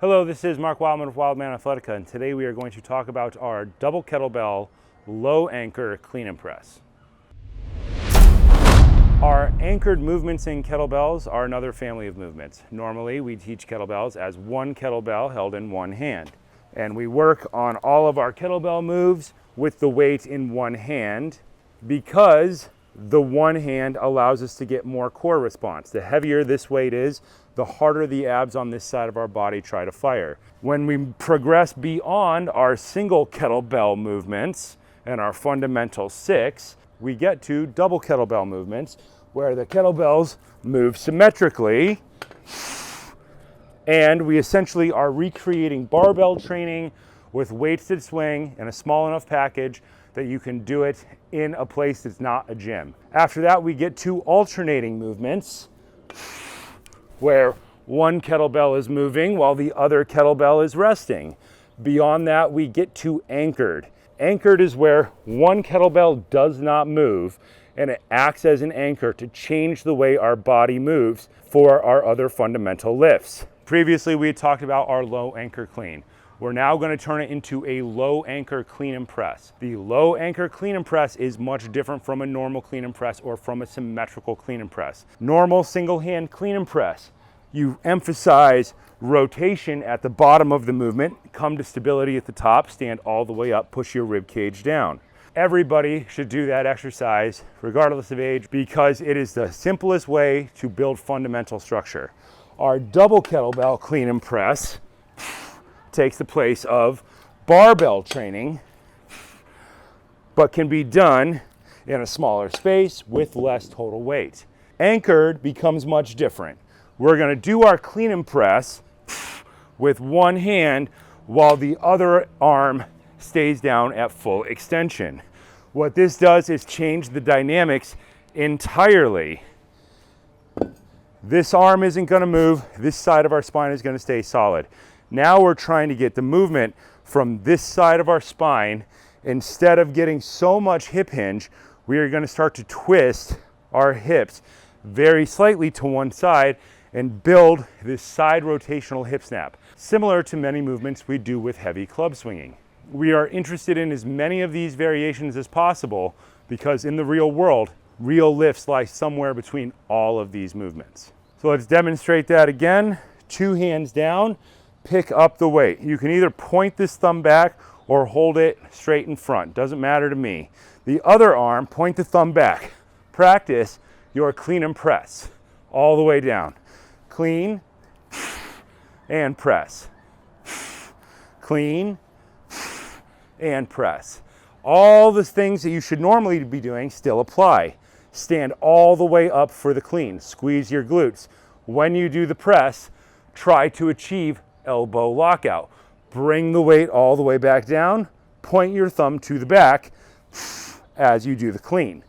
Hello, this is Mark Wildman of Wildman Athletica, and today we are going to talk about our double kettlebell low anchor clean and press. Our anchored movements in kettlebells are another family of movements. Normally, we teach kettlebells as one kettlebell held in one hand, and we work on all of our kettlebell moves with the weight in one hand because the one hand allows us to get more core response. The heavier this weight is, the harder the abs on this side of our body try to fire. When we progress beyond our single kettlebell movements and our fundamental 6, we get to double kettlebell movements where the kettlebells move symmetrically, and we essentially are recreating barbell training with weights that swing in a small enough package that you can do it in a place that's not a gym. After that, we get to alternating movements where one kettlebell is moving while the other kettlebell is resting. Beyond that, we get to anchored. Anchored is where one kettlebell does not move, and it acts as an anchor to change the way our body moves for our other fundamental lifts. Previously, we had talked about our low anchor clean. We're now going to turn it into a low anchor clean and press. The low anchor clean and press is much different from a normal clean and press or from a symmetrical clean and press. Normal single hand clean and press, you emphasize rotation at the bottom of the movement, come to stability at the top, stand all the way up, push your rib cage down. Everybody should do that exercise regardless of age because it is the simplest way to build fundamental structure. Our double kettlebell clean and press takes the place of barbell training, but can be done in a smaller space with less total weight. Anchored becomes much different. We're going to do our clean and press with one hand while the other arm stays down at full extension. What this does is change the dynamics entirely. This arm isn't going to move. This side of our spine is going to stay solid. Now we're trying to get the movement from this side of our spine. Instead of getting so much hip hinge, we are going to start to twist our hips very slightly to one side and build this side rotational hip snap, similar to many movements we do with heavy club swinging. We are interested in as many of these variations as possible because in the real world, real lifts lie somewhere between all of these movements. So let's demonstrate that again. 2 hands down. Pick up the weight. You can either point this thumb back or hold it straight in front. Doesn't matter to me. The other arm, point the thumb back. Practice your clean and press all the way down. Clean and press. Clean and press. All the things that you should normally be doing still apply. Stand all the way up for the clean. Squeeze your glutes. When you do the press, try to achieve elbow lockout. Bring the weight all the way back down. Point your thumb to the back as you do the clean.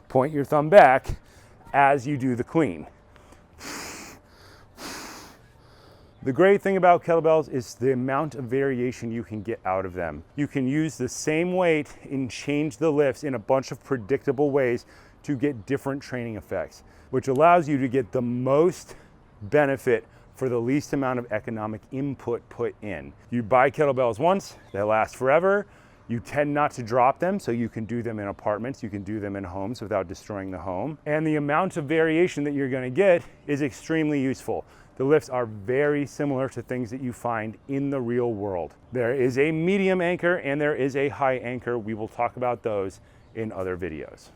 Point your thumb back as you do the clean. The great thing about kettlebells is the amount of variation you can get out of them. You can use the same weight and change the lifts in a bunch of predictable ways to get different training effects, which allows you to get the most benefit for the least amount of economic input put in. You buy kettlebells once, they last forever. You tend not to drop them, so you can do them in apartments, you can do them in homes without destroying the home. And the amount of variation that you're gonna get is extremely useful. The lifts are very similar to things that you find in the real world. There is a medium anchor and there is a high anchor. We will talk about those in other videos.